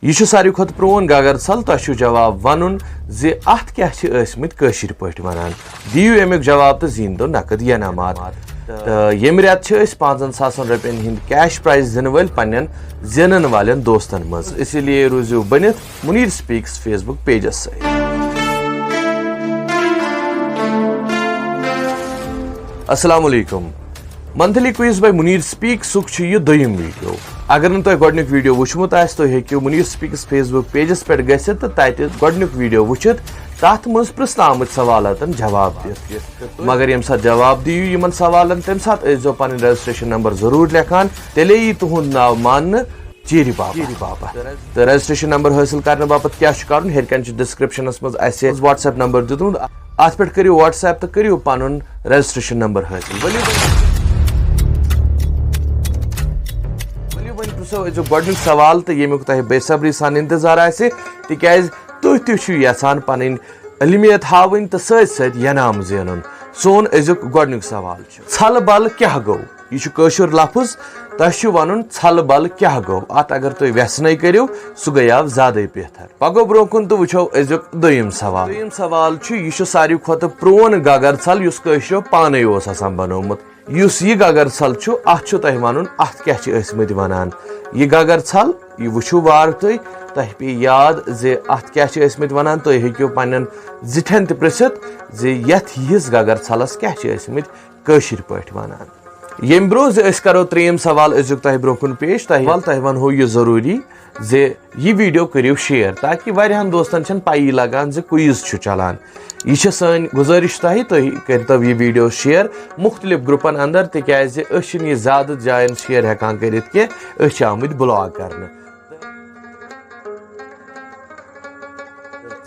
یہ ساروی کھت پرون گگر ژھل تہ جواب ون زِ اتھ کیاہ چھِ ٲسمٕتۍ کٲشِر پٲٹھۍ ونان دِیِو امیُک جواب تہٕ زیٖنۍتو نقد ینامات تہٕ ییٚمہِ رٮ۪تہٕ چھِ أسۍ 5,000 رۄپین ہٕنٛدۍ کیش پرائز دِنہٕ وٲلۍ پننٮ۪ن زینن والٮ۪ن دوستن منٛز اسی لیے روٗزِو بٔنِتھ منیٖر سپیکس فیس بُک پیجس سۭتۍ. السلام علیکم. منتھلی کوئز بائی منیر سپیکسُک یہ دوٚیِم ویڈیو. اگر نہٕ تۄہہِ گۄڈنیُک ویڈیو وٕچھمُت آسہِ تُہۍ ہیٚکِو Munir specs face book pages پٮ۪ٹھ گٔژھِتھ تہٕ تتہِ گۄڈنیُک ویڈیو وٕچھِتھ تتھ منٛز پرٛژھنہٕ آمٕتۍ سوالاتن جواب دِتھ. مگر ییٚمہِ ساتہٕ جواب دِیِو یِمن سوالن تمہِ ساتہٕ ٲسۍزیو پنٕنۍ رجسٹریشن نمبر ضروٗر لیکھان تیٚلے یی تُہُنٛد ناو ماننہٕ چیٖرِ باپتھ. تہٕ رجسٹریشن نمبر حٲصِل کرنہٕ باپتھ کیاہ چھُ کرُن ہیٚرِ کنہِ چھُ ڈسکرپشنس منٛز اسہِ واٹس ایپ نمبر دیُتمُت اتھ پٮ۪ٹھ کٔرِو واٹس ایپ تہٕ کٔرِو پنُن رجسٹریشن نمبر حٲصِل. پرژھو گۄڈنیُک سوال تہٕ ییٚمیُک تۄہہِ بے صبری سان انتظار آسہِ تِکیازِ تُہۍ تہِ چھِو یژھان پنٕنۍ علمیت ہاوٕنۍ تہٕ سۭتۍ سۭتۍ ینام زینُن. سون أزیُک گۄڈنیُک سوال چھُ ژھل بل کیاہ گوٚو. یہ چھُ کٲشُر لفظ تۄہہِ چھُ ونُن ژھل بل کیاہ گوٚو. اتھ اگر تُہۍ ویژھنٕے کٔرِو سُہ گٔیاو زیادٕے بہتر. پکو برونٛہہ کُن تہٕ وٕچھو أزیُک دوٚیِم سوال. دوٚیِم سوال چھُ یہِ چھُ ساروی کھۄتہٕ پرون گگر ژھل یُس کٲشرٮ۪و پانے اوس آسان بنوومُت. یُس یہِ گگر ژھل چھُ اتھ چھُ تۄہہِ ونُن اتھ کیاہ چھِ ٲسمٕتۍ ونان. یہ گگر ژھل یہ وٕچھِو وارٕ تُہۍ تۄہہِ پیٚیہِ یاد زِ اتھ کیاہ چھِ ٲسمٕتۍ ونان. تُہۍ ہیٚکِو پننٮ۪ن زِٹھٮ۪ن تہِ پرژھِتھ زِ یتھ ہِوِس گگر ژھلس کیاہ چھِ ٲسمٕتۍ کٲشِر پٲٹھۍ ونان. ییٚمہِ برونٛہہ زِ أسۍ کرو ترٛیٚیِم سوال أزیُک تۄہہِ برونٛہہ کُن پیش تۄہہِ ونہو یہِ ضروٗری زِ یہِ ویٖڈیو کٔرِو شیر تاکہِ واریاہن دوستن چھنہٕ پیی لگان زِ کوئز چھُ چلان. یہ چھِ سٲنۍ گُزٲرِش تۄہہِ تُہۍ کٔرتو یہِ ویٖڈیو شیر مختلف گروپن اندر تِکیازِ أسۍ چھِنہٕ یہِ زیادٕ جاین شیر ہٮ۪کان کٔرِتھ کینٛہہ أسۍ چھِ آمٕتۍ بلاگ کرنہٕ.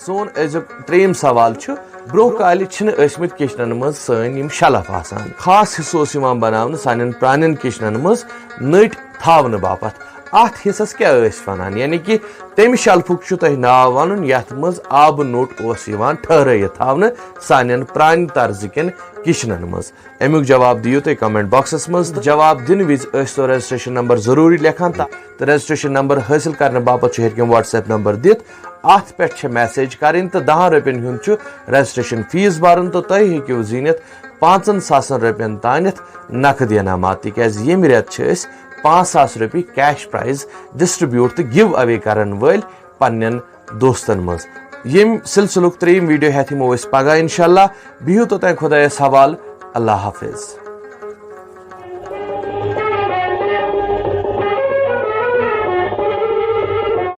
سون أزیُک ترٛیٚیِم سوال چھُ برونٛہہ کالہِ چھِنہٕ ٲسمٕتۍ کچنن منٛز سٲنۍ یِم شلف آسان. خاص حصہٕ اوس یِوان بناونہٕ سانٮ۪ن پرانٮ۪ن کچنن منٛز نٔٹۍ تھاونہٕ باپتھ. اتھ حصس کیاہ ٲسۍ ونان یعنی کہِ تمہِ شلفُک چھُ تۄہہِ ناو ونُن یتھ منٛز آبہٕ نوٚٹ اوس یِوان ٹھہرٲیِتھ تھاونہٕ سانٮ۪ن پرانہِ طرزٕ کٮ۪ن کچنن منٛز. امیُک جواب دِیِو تُہۍ کمنٹ باکسس منٛز تہٕ جواب دِنہٕ وِزِ ٲسۍتو رجسٹریشن نمبر ضروٗری لیکھان تہٕ رجسٹریشن نمبر حٲصِل کرنہٕ باپتھ چھُ ہیٚرِ کِنۍ واٹس ایپ نمبر دِتھ اتھ پٮ۪ٹھ چھِ میسیج کرٕنۍ تہٕ 10 رۄپین ہُنٛد چھُ رجسٹریشن فیس برُن تہٕ تُہۍ ہیٚکِو زیٖنِتھ 5,000 رۄپین تانٮ۪تھ نقد ینامات تِکیازِ ییٚمہِ رٮ۪تہٕ چھِ أسۍ 5,000 رۄپیہِ کیش پرائز ڈسٹریبیوٹ تہٕ گِو اوے کرن وٲلۍ پننٮ۪ن دوستن منٛز. ییٚمہِ سلسلُک ترٛیٚیِم ویٖڈیو ہٮ۪تھ یِمو أسۍ پگاہ انشاءاللہ. بِہِو توٚتانۍ خۄدایس حوالہٕ. اللہ حافظ.